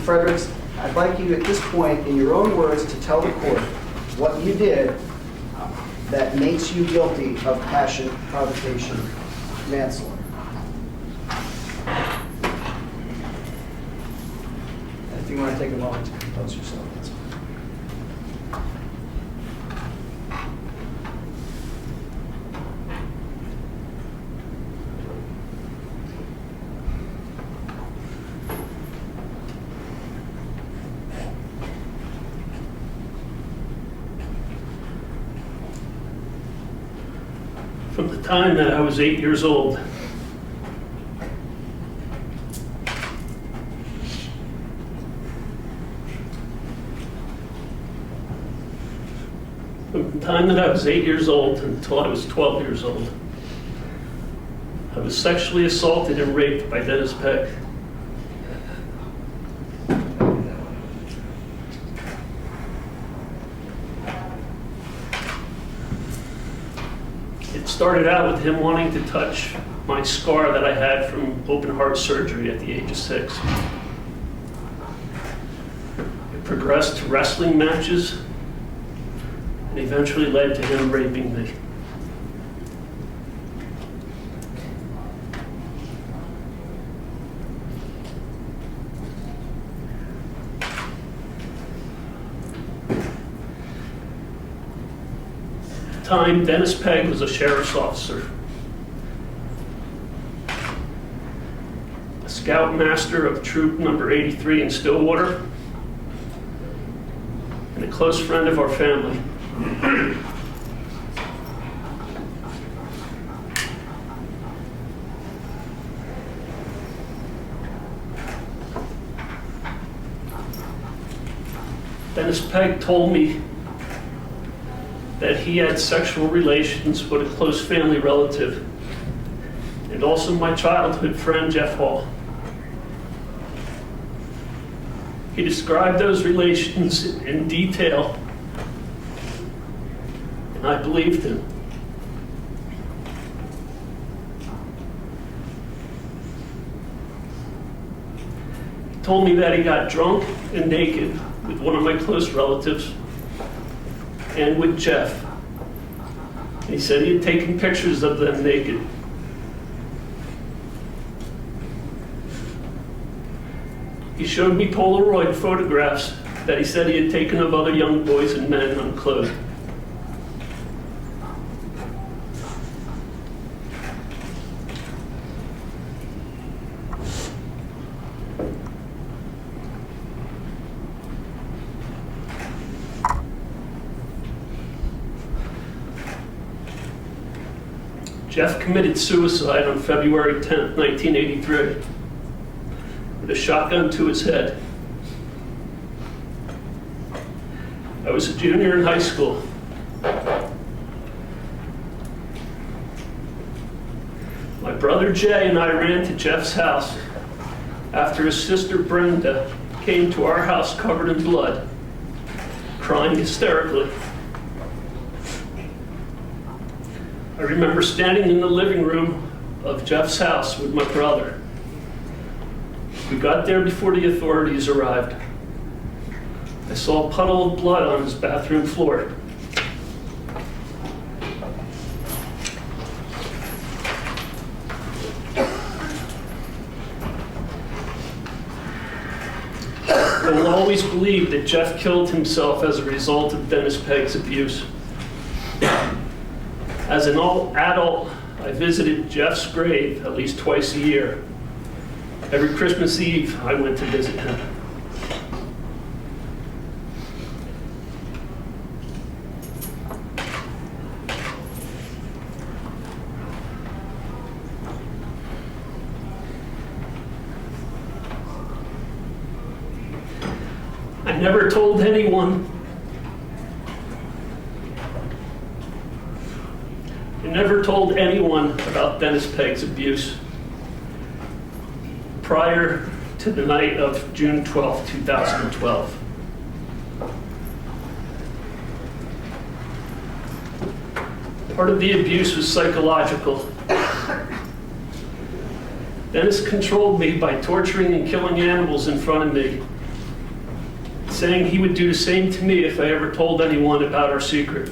Fredericks, I'd like you at this point, in your own words, to tell the court what you did that makes you guilty of passion, provocation, manslaughter. And if you want to take a moment to compose yourself, that's fine. From the time that I was 8 years old, until I was 12 years old, I was sexually assaulted and raped by Dennis Pegg. It started out with him wanting to touch my scar that I had from open heart surgery at the age of 6. It progressed to wrestling matches and eventually led to him raping me. At the time, Dennis Pegg was a sheriff's officer, a scoutmaster of troop number 83 in Stillwater, and a close friend of our family. Dennis Pegg told me that he had sexual relations with a close family relative and also my childhood friend, Jeff Hall. He described those relations in detail, and I believed him. He told me that he got drunk and naked with one of my close relatives and with Jeff. And he said he had taken pictures of them naked. He showed me Polaroid photographs that he said he had taken of other young boys and men unclothed. Jeff committed suicide on February 10th, 1983, with a shotgun to his head. I was a junior in high school. My brother Jay and I ran to Jeff's house after his sister Brenda came to our house covered in blood, crying hysterically. I remember standing in the living room of Jeff's house with my brother. We got there before the authorities arrived. I saw a puddle of blood on his bathroom floor. I will always believe that Jeff killed himself as a result of Dennis Pegg's abuse. As an adult, I visited Jeff's grave at least twice a year. Every Christmas Eve, I went to visit him. I never told anyone. I never told anyone about Dennis Pegg's abuse prior to the night of June 12, 2012. Part of the abuse was psychological. Dennis controlled me by torturing and killing animals in front of me saying he would do the same to me if I ever told anyone about our secret.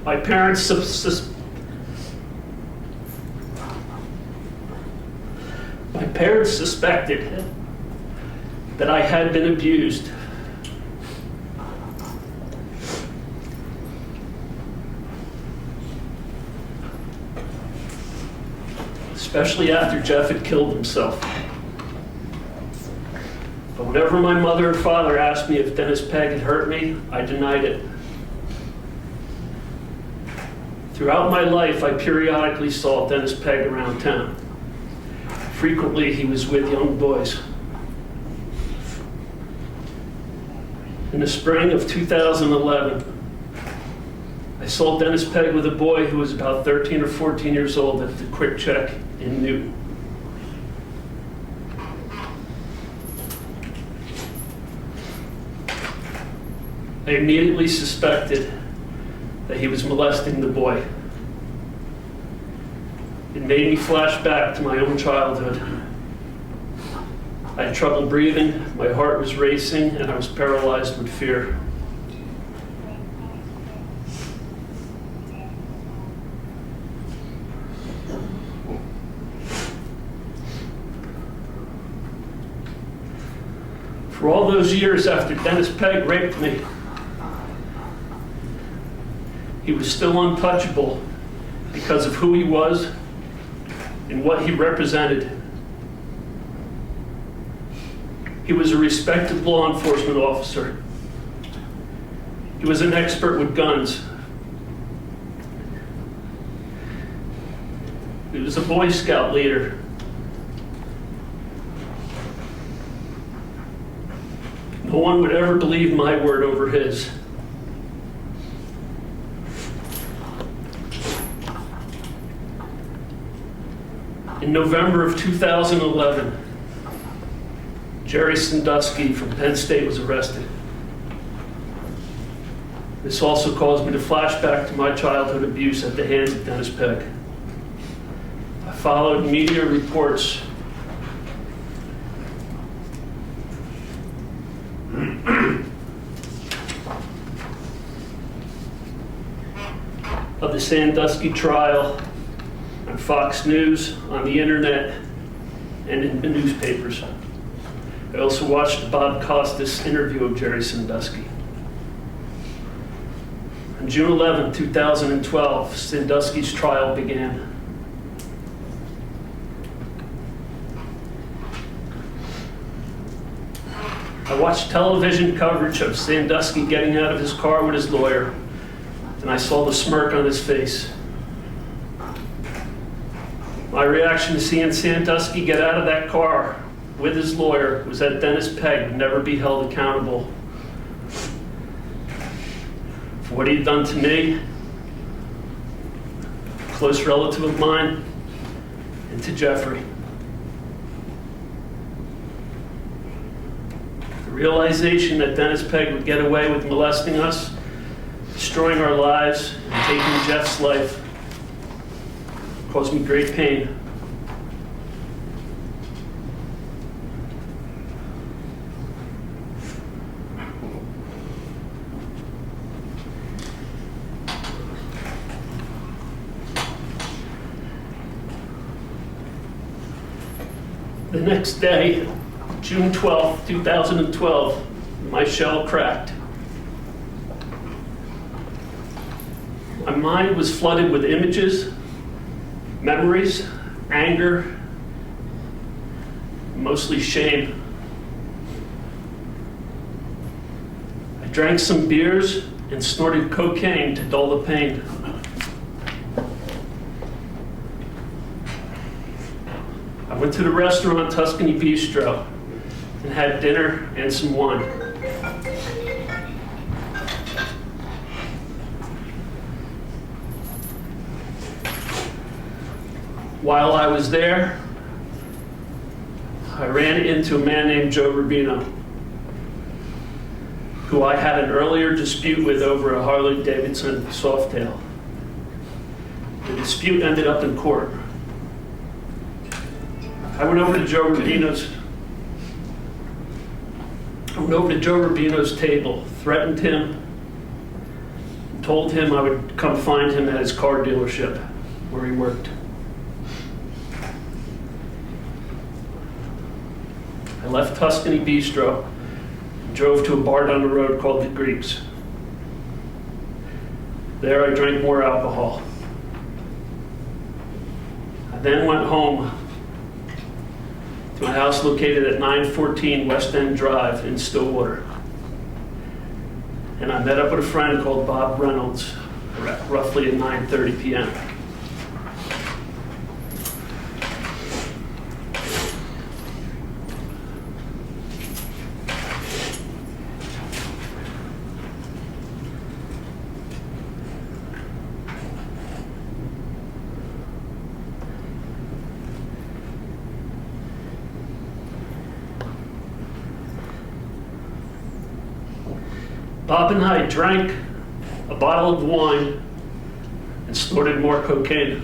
My parents suspected that I had been abused. Especially after Jeff had killed himself. But whenever my mother and father asked me if Dennis Pegg had hurt me, I denied it. Throughout my life, I periodically saw Dennis Pegg around town. Frequently, he was with young boys. In the spring of 2011, I saw Dennis Pegg with a boy who was about 13 or 14 years old at the Quick Check in Newton. I immediately suspected that he was molesting the boy. It made me flash back to my own childhood. I had trouble breathing, my heart was racing, and I was paralyzed with fear. For all those years after Dennis Pegg raped me, he was still untouchable because of who he was and what he represented. He was a respected law enforcement officer. He was an expert with guns. He was a Boy Scout leader. No one would ever believe my word over his. In November of 2011, Jerry Sandusky from Penn State was arrested. This also caused me to flash back to my childhood abuse at the hands of Dennis Pegg. I followed media reports of the Sandusky trial on Fox News, on the internet, and in the newspapers. I also watched the Bob Costas interview of Jerry Sandusky. On June 11, 2012, Sandusky's trial began. I watched television coverage of Sandusky getting out of his car with his lawyer, and I saw the smirk on his face. My reaction to seeing Sandusky get out of that car with his lawyer was that Dennis Pegg would never be held accountable for what he'd done to me, a close relative of mine, and to Jeffrey. The realization that Dennis Pegg would get away with molesting us, destroying our lives, and taking Jeff's life caused me great pain. The next day, June 12, 2012, my shell cracked. My mind was flooded with images, memories, anger, mostly shame. I drank some beers and snorted cocaine to dull the pain. I went to the restaurant Tuscany Bistro and had dinner and some wine. While I was there, I ran into a man named Joe Rubino. who I had an earlier dispute with over a Harley-Davidson Softail. The dispute ended up in court. I went over to Joe Rubino's table, threatened him, told him I would come find him at his car dealership where he worked. I left Tuscany Bistro, drove to a bar down the road called the Greeks. There I drank more alcohol. I then went home to my house located at 914 West End Drive in Stillwater. And I met up with a friend called Bob Reynolds, roughly at 9:30 p.m. Bob and I drank a bottle of wine and snorted more cocaine.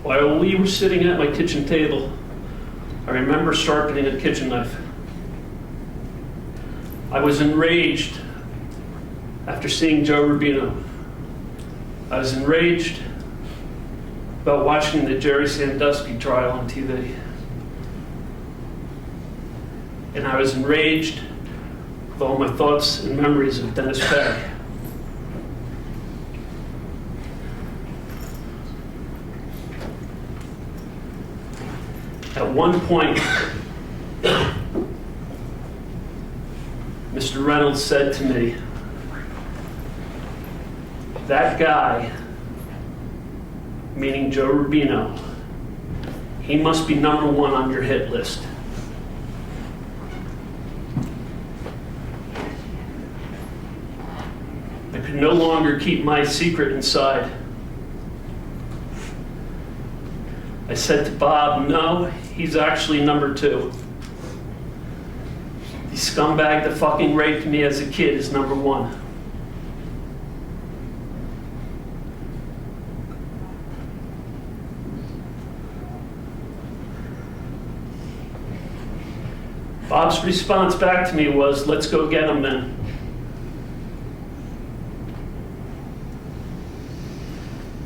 While we were sitting at my kitchen table, I remember sharpening a kitchen knife. I was enraged after seeing Joe Rubino. I was enraged about watching the Jerry Sandusky trial on TV. And I was enraged with all my thoughts and memories of Dennis Pegg. At one point, Mr. Reynolds said to me, "That guy," meaning Joe Rubino, "he must be #1 on your hit list." I could no longer keep my secret inside. I said to Bob, "No, he's actually #2. The scumbag that fucking raped me as a kid is #1. Bob's response back to me was, "Let's go get him then."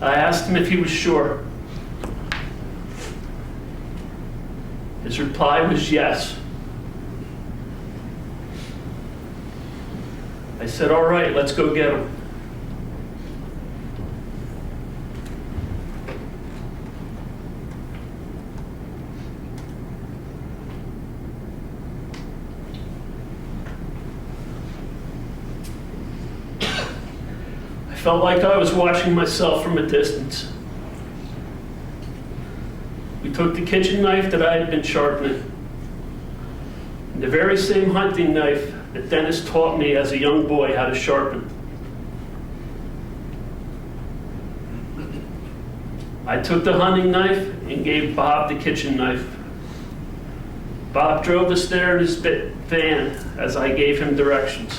I asked him if he was sure. His reply was yes. I said, "All right, let's go get him." I felt like I was watching myself from a distance. We took the kitchen knife that I had been sharpening, and the very same hunting knife that Dennis taught me as a young boy how to sharpen. I took the hunting knife and gave Bob the kitchen knife. Bob drove us there in his van as I gave him directions.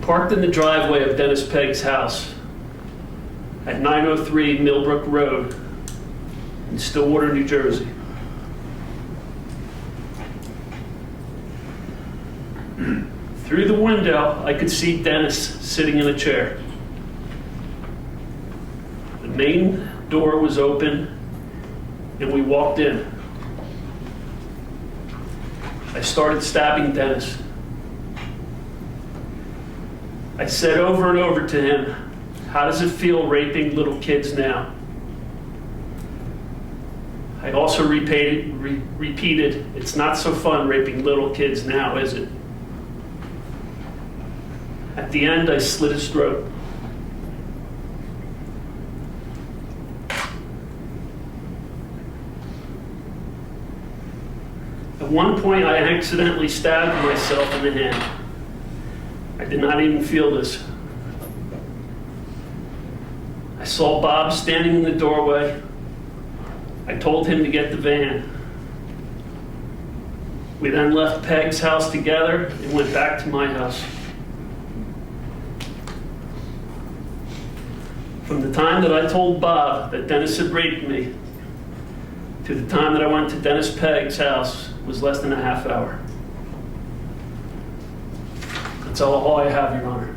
Parked in the driveway of Dennis Pegg's house at 903 Millbrook Road in Stillwater, New Jersey. Through the window, I could see Dennis sitting in a chair. The main door was open, and we walked in. I started stabbing Dennis. I said over and over to him, "How does it feel raping little kids now?" I also repeated, "It's not so fun raping little kids now, is it?" At the end, I slit his throat. At one point, I accidentally stabbed myself in the hand. I did not even feel this. I saw Bob standing in the doorway. I told him to get the van. We then left Pegg's house together and went back to my house. From the time that I told Bob that Dennis had raped me to the time that I went to Dennis Pegg's house was less than a half hour. That's all I have, Your Honor.